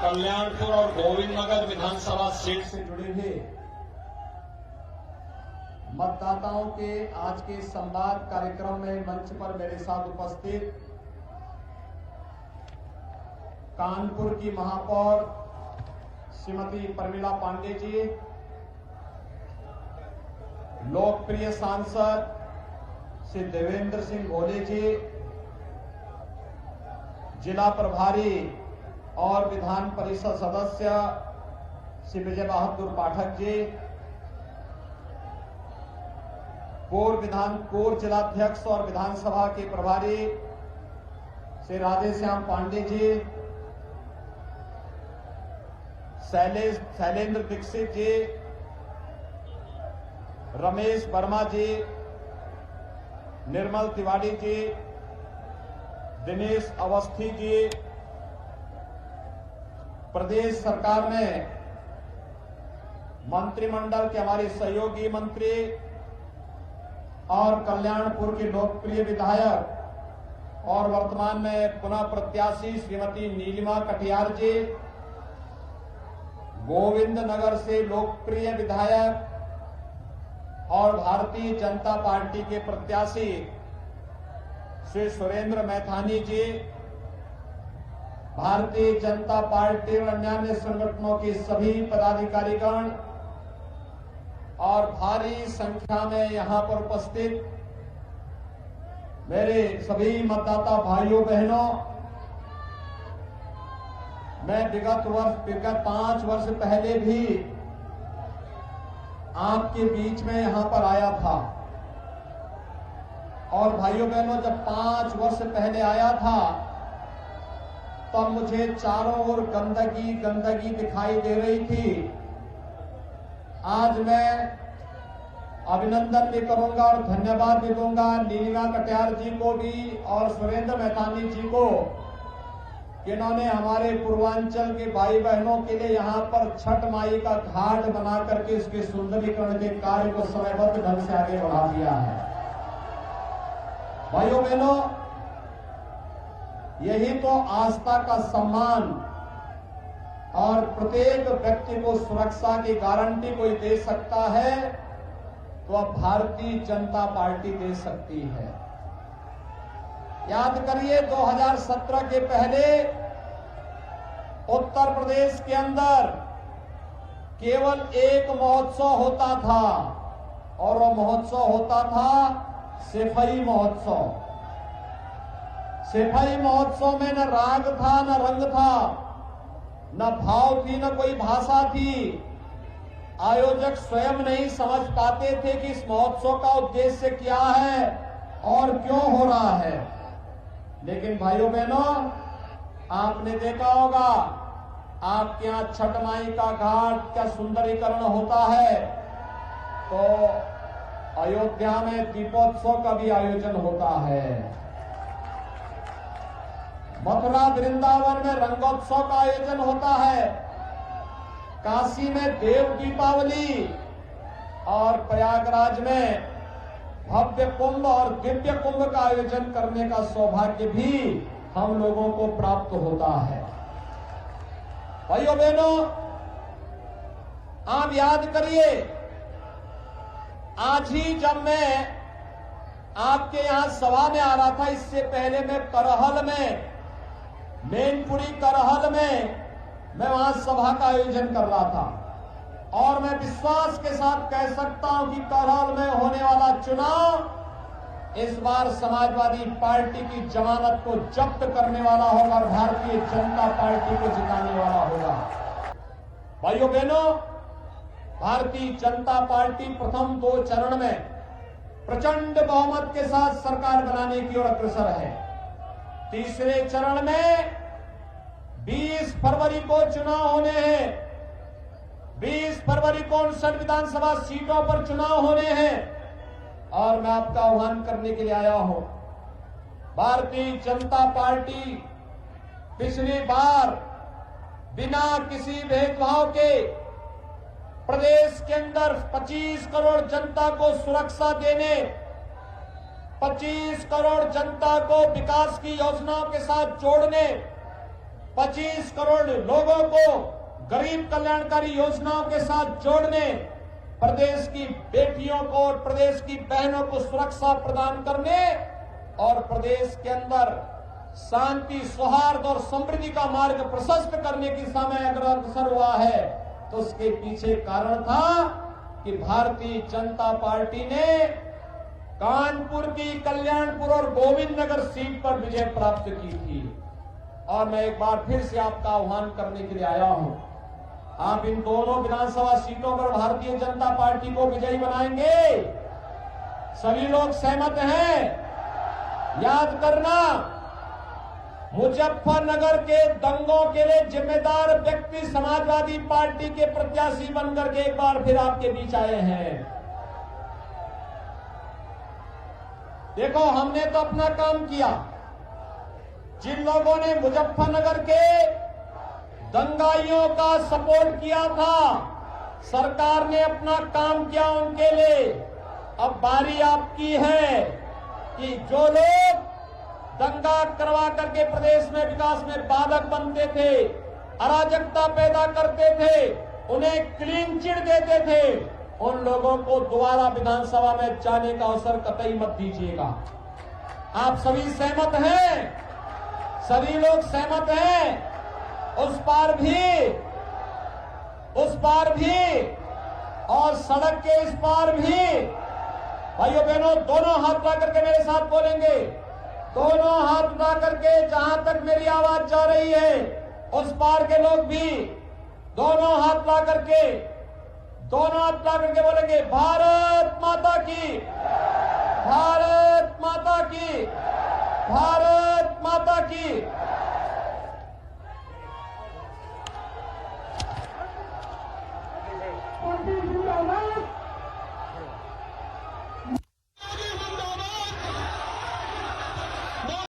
कल्याणपुर और गोविंदनगर विधानसभा सीट से जुड़े हुए मतदाताओं के आज के संवाद कार्यक्रम में मंच पर मेरे साथ उपस्थित कानपुर की महापौर श्रीमती प्रमिला पांडे जी, लोकप्रिय सांसद श्री देवेंद्र सिंह भोले जी, जिला प्रभारी और विधान परिषद सदस्य श्री विजय बहादुर पाठक जी, पूर्व जिलाध्यक्ष और विधानसभा के प्रभारी श्री राधेश्याम पांडे जी, शैलेंद्र दीक्षित जी, रमेश वर्मा जी, निर्मल तिवारी जी, दिनेश अवस्थी जी, प्रदेश सरकार में मंत्रिमंडल के हमारे सहयोगी मंत्री और कल्याणपुर के लोकप्रिय विधायक और वर्तमान में पुनः प्रत्याशी श्रीमती नीलिमा कटियार जी, गोविंदनगर से लोकप्रिय विधायक और भारतीय जनता पार्टी के प्रत्याशी श्री सुरेंद्र मैथानी जी, भारतीय जनता पार्टी और अन्य संगठनों के सभी पदाधिकारीगण और भारी संख्या में यहां पर उपस्थित मेरे सभी मतदाता भाइयों बहनों, मैं विगत 5 वर्ष पहले भी आपके बीच में यहां पर आया था और भाइयों बहनों, जब 5 वर्ष पहले आया था तब मुझे चारों ओर गंदगी दिखाई दे रही थी। आज मैं अभिनंदन भी करूंगा और धन्यवाद भी दूंगा नीलिमा कटियार जी को भी और सुरेंद्र मैथानी जी को, जिन्होंने हमारे पूर्वांचल के भाई बहनों के लिए यहाँ पर छठ माई का घाट बना करके इसके सुंदरीकरण के कार्य को समयबद्ध ढंग से आगे बढ़ा दिया है। भाइयों बहनों, यही तो आस्था का सम्मान और प्रत्येक व्यक्ति को सुरक्षा की गारंटी कोई दे सकता है तो अब भारतीय जनता पार्टी दे सकती है। याद करिए 2017 के पहले उत्तर प्रदेश के अंदर केवल एक महोत्सव होता था और वो महोत्सव होता था सफाई महोत्सव। सफाई महोत्सव में न राग था, न रंग था, न भाव थी, न कोई भाषा थी। आयोजक स्वयं नहीं समझ पाते थे कि इस महोत्सव का उद्देश्य क्या है और क्यों हो रहा है। लेकिन भाइयों बहनों, आपने देखा होगा आपके यहां छठ माई का घाट का सुंदरीकरण होता है तो अयोध्या में दीपोत्सव का भी आयोजन होता है। मथुरा वृंदावन में रंगोत्सव का आयोजन होता है। काशी में देव दीपावली और प्रयागराज में भव्य कुंभ और दिव्य कुंभ का आयोजन करने का सौभाग्य भी हम लोगों को प्राप्त होता है। भाइयों बहनों, आप याद करिए, आज ही जब मैं आपके यहां सभा में आ रहा था, इससे पहले मैं करहल में, मैनपुरी करहल में मैं वहां सभा का आयोजन कर रहा था और मैं विश्वास के साथ कह सकता हूं कि करहल में होने वाला चुनाव इस बार समाजवादी पार्टी की जमानत को जब्त करने वाला होगा और भारतीय जनता पार्टी को जिताने वाला होगा। भाइयों बहनों, भारतीय जनता पार्टी प्रथम 2 चरण में प्रचंड बहुमत के साथ सरकार बनाने की ओर अग्रसर है। तीसरे चरण में 20 फरवरी को चुनाव होने हैं। 20 फरवरी को 59 विधानसभा सीटों पर चुनाव होने हैं और मैं आपका आह्वान करने के लिए आया हूं। भारतीय जनता पार्टी पिछली बार बिना किसी भेदभाव के प्रदेश के अंदर 25 करोड़ जनता को सुरक्षा देने, 25 करोड़ जनता को विकास की योजनाओं के साथ जोड़ने, 25 करोड़ लोगों को गरीब कल्याणकारी योजनाओं के साथ जोड़ने, प्रदेश की बेटियों को और प्रदेश की बहनों को सुरक्षा प्रदान करने और प्रदेश के अंदर शांति, सौहार्द और समृद्धि का मार्ग प्रशस्त करने की समय अगर अग्रसर हुआ है तो उसके पीछे कारण था कि भारतीय जनता पार्टी ने कानपुर की कल्याणपुर और गोविंदनगर सीट पर विजय प्राप्त की थी। और मैं एक बार फिर से आपका आह्वान करने के लिए आया हूं, आप इन दोनों विधानसभा सीटों पर भारतीय जनता पार्टी को विजयी बनाएंगे। सभी लोग सहमत हैं? याद करना, मुजफ्फरनगर के दंगों के लिए जिम्मेदार व्यक्ति समाजवादी पार्टी के प्रत्याशी बनकर के एक बार फिर आपके बीच आए हैं। देखो, हमने तो अपना काम किया। जिन लोगों ने मुजफ्फरनगर के दंगाइयों का सपोर्ट किया था, सरकार ने अपना काम किया उनके लिए। अब बारी आपकी है कि जो लोग दंगा करवा करके प्रदेश में विकास में बाधक बनते थे, अराजकता पैदा करते थे, उन्हें क्लीन चिट देते थे, उन लोगों को दोबारा विधानसभा में जाने का अवसर कतई मत दीजिएगा। आप सभी सहमत हैं? सभी लोग सहमत हैं? उस पार भी और सड़क के इस पार भी। भाइयों बहनों, दोनों हाथ उठा करके मेरे साथ बोलेंगे, दोनों हाथ उठा करके जहां तक मेरी आवाज जा रही है उस पार के लोग भी दोनों हाथ ला करके बोलेंगे, भारत माता की, भारत माता की, भारत माता की।